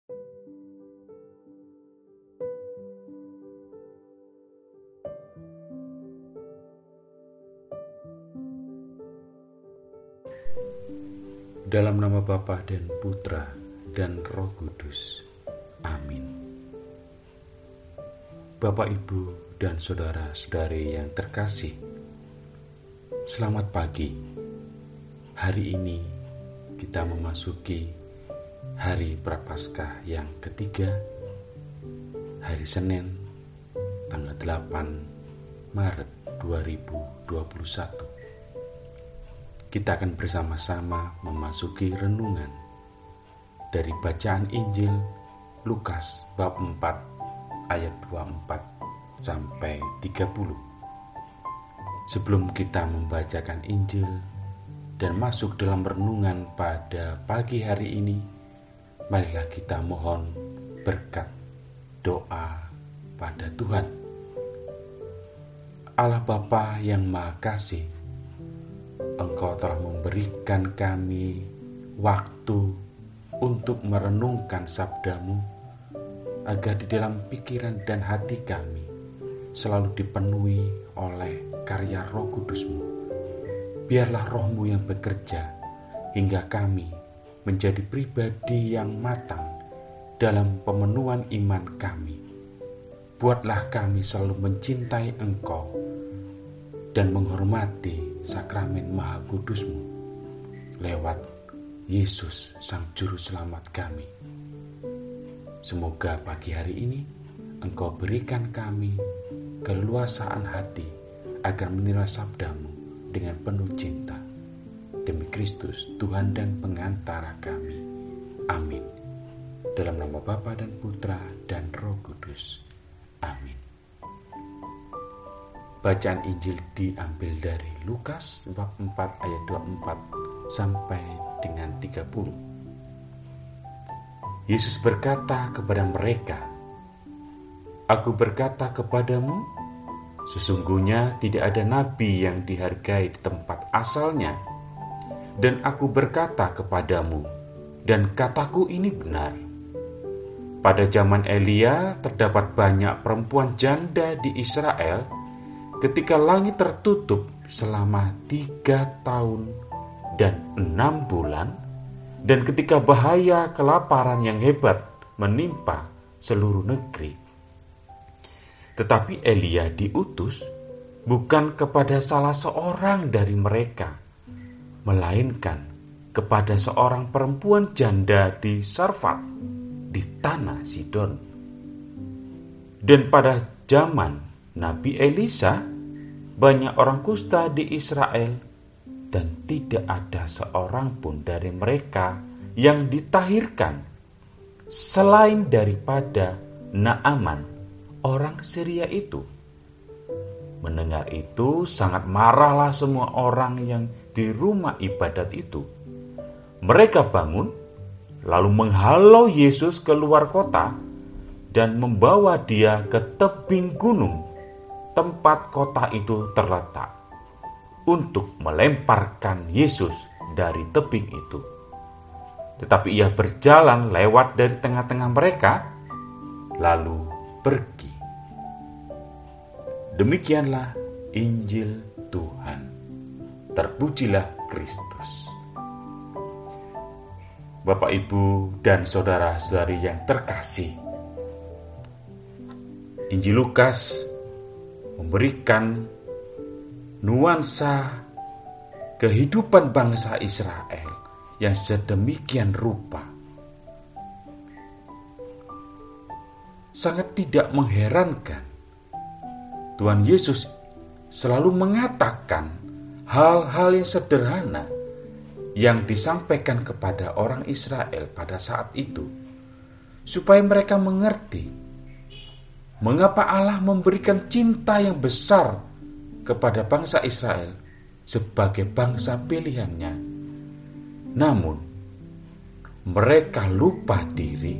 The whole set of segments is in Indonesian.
Dalam nama Bapa dan Putra dan Roh Kudus. Amin. Bapak, Ibu, dan saudara-saudari yang terkasih, selamat pagi. Hari ini kita memasuki hari Prapaskah yang ketiga, hari Senin, tanggal 8 Maret 2021. Kita akan bersama-sama memasuki renungan dari bacaan Injil Lukas bab 4 ayat 24 sampai 30. Sebelum kita membacakan Injil dan masuk dalam renungan pada pagi hari ini, marilah kita mohon berkat doa pada Tuhan. Allah Bapa yang Maha Kasih, Engkau telah memberikan kami waktu untuk merenungkan sabda-Mu, agar di dalam pikiran dan hati kami selalu dipenuhi oleh karya Roh Kudus-Mu. Biarlah Roh-Mu yang bekerja hingga kami menjadi pribadi yang matang dalam pemenuhan iman kami. Buatlah kami selalu mencintai Engkau dan menghormati sakramen Maha Kudus-Mu lewat Yesus Sang Juru Selamat kami. Semoga pagi hari ini Engkau berikan kami keleluasaan hati agar menilai sabda-Mu dengan penuh cinta. Demi Kristus, Tuhan dan pengantara kami. Amin. Dalam nama Bapa dan Putra dan Roh Kudus. Amin. Bacaan Injil diambil dari Lukas bab 4 ayat 24 sampai dengan 30. Yesus berkata kepada mereka, "Aku berkata kepadamu, sesungguhnya tidak ada nabi yang dihargai di tempat asalnya. Dan aku berkata kepadamu, dan kataku ini benar. Pada zaman Elia terdapat banyak perempuan janda di Israel, ketika langit tertutup selama 3 tahun dan 6 bulan, dan ketika bahaya kelaparan yang hebat menimpa seluruh negeri. Tetapi Elia diutus bukan kepada salah seorang dari mereka, melainkan kepada seorang perempuan janda di Sarfat, di tanah Sidon. Dan pada zaman Nabi Elisa, banyak orang kusta di Israel, dan tidak ada seorang pun dari mereka yang ditahirkan, selain daripada Naaman, orang Syria itu." Mendengar itu, sangat marahlah semua orang yang di rumah ibadat itu. Mereka bangun, lalu menghalau Yesus keluar kota dan membawa Dia ke tebing gunung tempat kota itu terletak, untuk melemparkan Yesus dari tebing itu. Tetapi Ia berjalan lewat dari tengah-tengah mereka, lalu pergi. Demikianlah Injil Tuhan. Terpujilah Kristus. Bapak, Ibu, dan saudara-saudari yang terkasih, Injil Lukas memberikan nuansa kehidupan bangsa Israel yang sedemikian rupa. Sangat tidak mengherankan, Tuhan Yesus selalu mengatakan hal-hal yang sederhana yang disampaikan kepada orang Israel pada saat itu, supaya mereka mengerti mengapa Allah memberikan cinta yang besar kepada bangsa Israel sebagai bangsa pilihannya. Namun, mereka lupa diri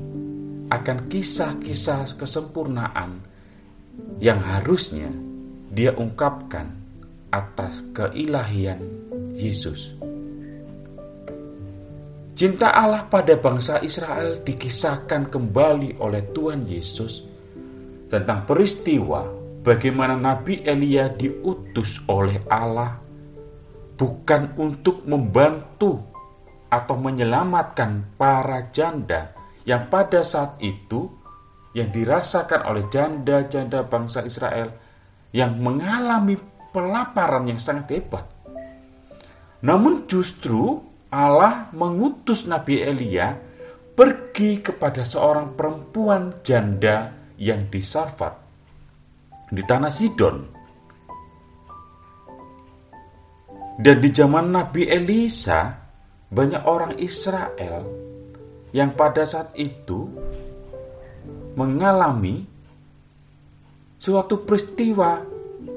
akan kisah-kisah kesempurnaan yang harusnya Dia ungkapkan atas keilahian Yesus. Cinta Allah pada bangsa Israel dikisahkan kembali oleh Tuhan Yesus tentang peristiwa bagaimana Nabi Elia diutus oleh Allah bukan untuk membantu atau menyelamatkan para janda yang pada saat itu yang dirasakan oleh janda-janda bangsa Israel yang mengalami pelaparan yang sangat hebat. Namun justru Allah mengutus Nabi Elia pergi kepada seorang perempuan janda yang di Sarfat, di tanah Sidon. Dan di zaman Nabi Elisa, banyak orang Israel yang pada saat itu mengalami suatu peristiwa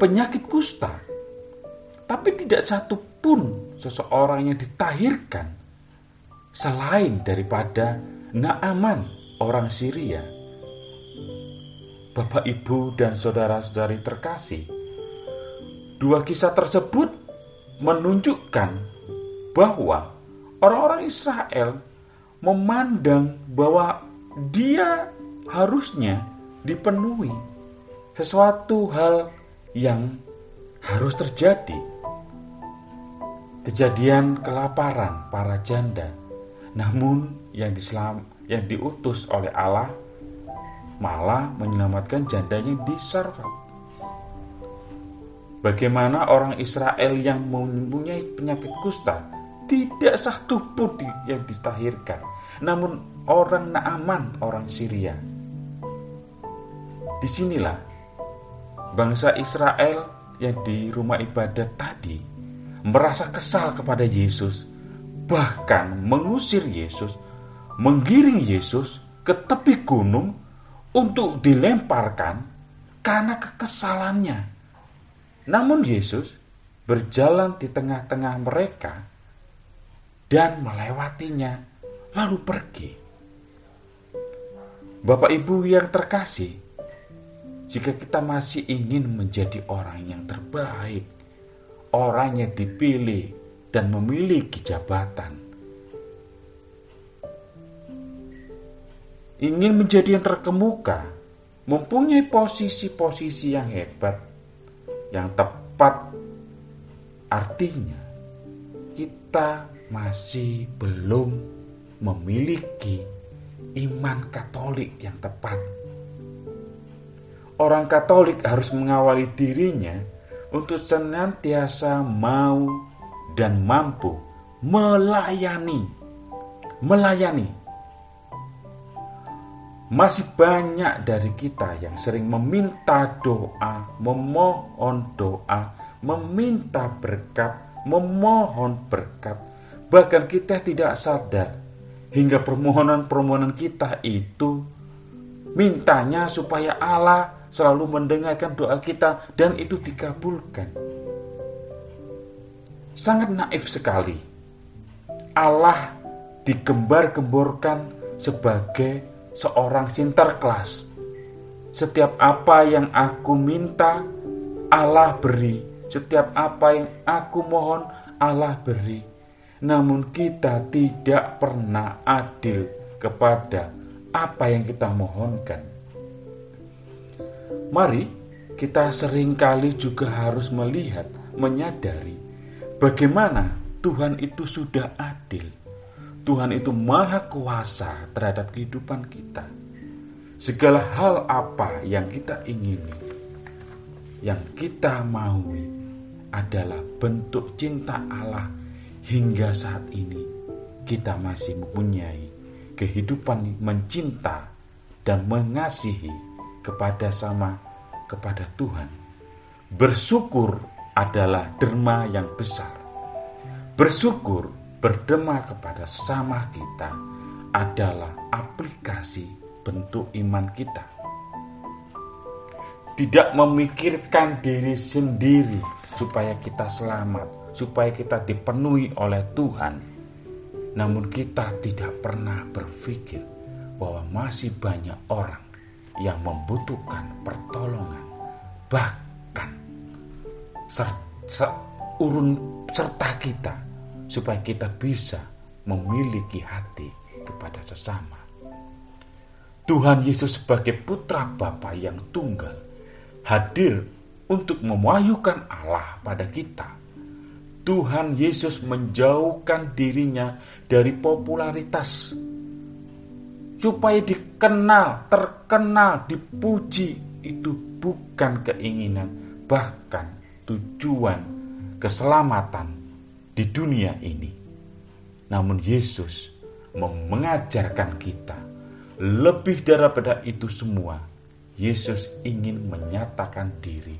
penyakit kusta. Tapi tidak satu pun seseorang yang ditahirkan selain daripada Naaman, orang Syria. Bapak, Ibu, dan saudara-saudari terkasih, dua kisah tersebut menunjukkan bahwa orang-orang Israel memandang bahwa dia harusnya dipenuhi sesuatu hal yang harus terjadi. Kejadian kelaparan para janda, namun yang diutus oleh Allah malah menyelamatkan jandanya di Sarfat. Bagaimana orang Israel yang mempunyai penyakit kusta tidak satu pun yang ditahirkan, namun orang Naaman, orang Syria. Disinilah bangsa Israel yang di rumah ibadat tadi merasa kesal kepada Yesus, bahkan mengusir Yesus, menggiring Yesus ke tepi gunung untuk dilemparkan karena kekesalannya. Namun Yesus berjalan di tengah-tengah mereka dan melewatinya lalu pergi. Bapak Ibu yang terkasih, jika kita masih ingin menjadi orang yang terbaik, orang yang dipilih dan memiliki jabatan, ingin menjadi yang terkemuka, mempunyai posisi-posisi yang hebat, yang tepat, artinya kita masih belum memiliki iman Katolik yang tepat. Orang Katolik harus mengawali dirinya untuk senantiasa mau dan mampu melayani. Masih banyak dari kita yang sering meminta doa, memohon doa, meminta berkat, memohon berkat. Bahkan kita tidak sadar hingga permohonan-permohonan kita itu mintanya supaya Allah selalu mendengarkan doa kita dan itu dikabulkan. Sangat naif sekali. Allah digembar-gemborkan sebagai seorang Sinterklas. Setiap apa yang aku minta, Allah beri. Setiap apa yang aku mohon, Allah beri. Namun kita tidak pernah adil kepada apa yang kita mohonkan. Mari kita seringkali juga harus melihat, menyadari bagaimana Tuhan itu sudah adil. Tuhan itu maha kuasa terhadap kehidupan kita. Segala hal apa yang kita ingini, yang kita maui adalah bentuk cinta Allah. Hingga saat ini kita masih mempunyai kehidupan mencinta dan mengasihi kepada Tuhan. Bersyukur adalah derma yang besar. Bersyukur, berderma kepada sesama kita adalah aplikasi bentuk iman kita. Tidak memikirkan diri sendiri supaya kita selamat, supaya kita dipenuhi oleh Tuhan. Namun kita tidak pernah berpikir bahwa masih banyak orang yang membutuhkan pertolongan, bahkan serta kita, supaya kita bisa memiliki hati kepada sesama. Tuhan Yesus sebagai putra Bapa yang tunggal hadir untuk memajukan Allah pada kita. Tuhan Yesus menjauhkan dirinya dari popularitas supaya dikenal, terkenal, dipuji. Itu bukan keinginan, bahkan tujuan keselamatan di dunia ini. Namun Yesus mengajarkan kita, lebih daripada itu semua, Yesus ingin menyatakan diri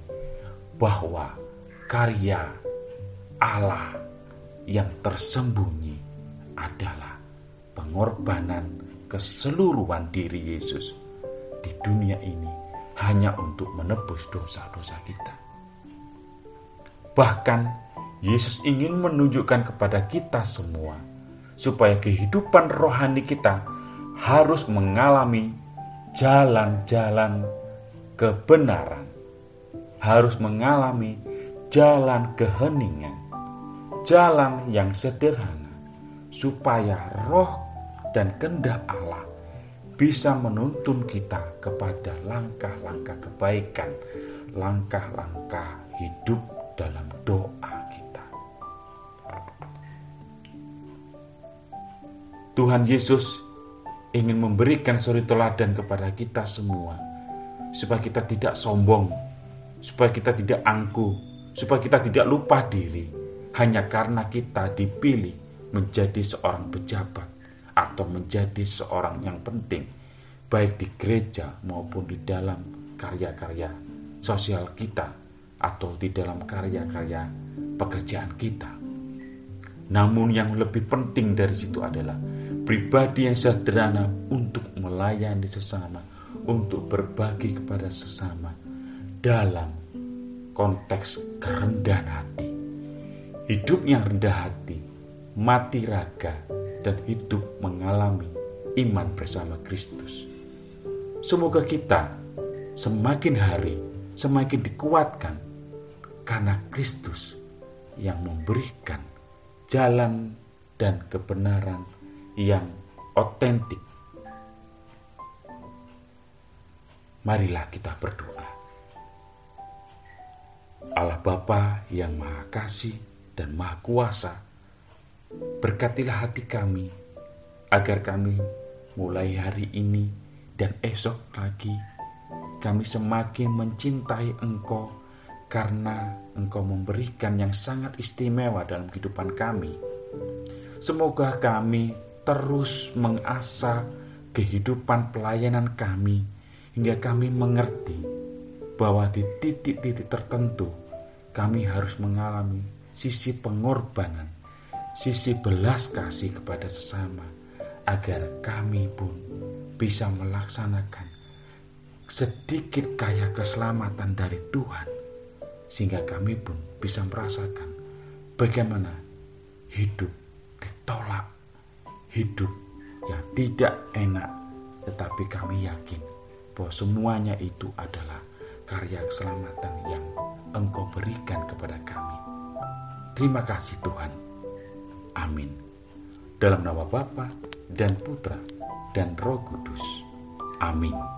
bahwa karya Allah yang tersembunyi adalah pengorbanan keseluruhan diri Yesus di dunia ini hanya untuk menebus dosa-dosa kita. Bahkan Yesus ingin menunjukkan kepada kita semua supaya kehidupan rohani kita harus mengalami jalan-jalan kebenaran, harus mengalami jalan keheningan, jalan yang sederhana, supaya roh dan kehendak Allah bisa menuntun kita kepada langkah-langkah kebaikan, langkah-langkah hidup dalam doa kita. Tuhan Yesus ingin memberikan suri teladan kepada kita semua, supaya kita tidak sombong, supaya kita tidak angkuh, supaya kita tidak lupa diri hanya karena kita dipilih menjadi seorang pejabat atau menjadi seorang yang penting, baik di gereja maupun di dalam karya-karya sosial kita atau di dalam karya-karya pekerjaan kita. Namun yang lebih penting dari situ adalah pribadi yang sederhana untuk melayani sesama, untuk berbagi kepada sesama dalam konteks kerendahan hati. Hidup yang rendah hati, mati raga, dan hidup mengalami iman bersama Kristus. Semoga kita semakin hari semakin dikuatkan karena Kristus yang memberikan jalan dan kebenaran yang otentik. Marilah kita berdoa. Allah Bapa yang Maha Kasih dan Maha Kuasa, berkatilah hati kami agar kami mulai hari ini dan esok lagi kami semakin mencintai Engkau karena Engkau memberikan yang sangat istimewa dalam kehidupan kami. Semoga kami terus mengasah kehidupan pelayanan kami hingga kami mengerti bahwa di titik-titik tertentu kami harus mengalami sisi pengorbanan, sisi belas kasih kepada sesama, agar kami pun bisa melaksanakan sedikit kaya keselamatan dari Tuhan, sehingga kami pun bisa merasakan bagaimana hidup ditolak, hidup yang tidak enak, tetapi kami yakin bahwa semuanya itu adalah karya keselamatan yang Engkau berikan kepada kami. Terima kasih Tuhan. Amin. Dalam nama Bapa dan Putra dan Roh Kudus. Amin.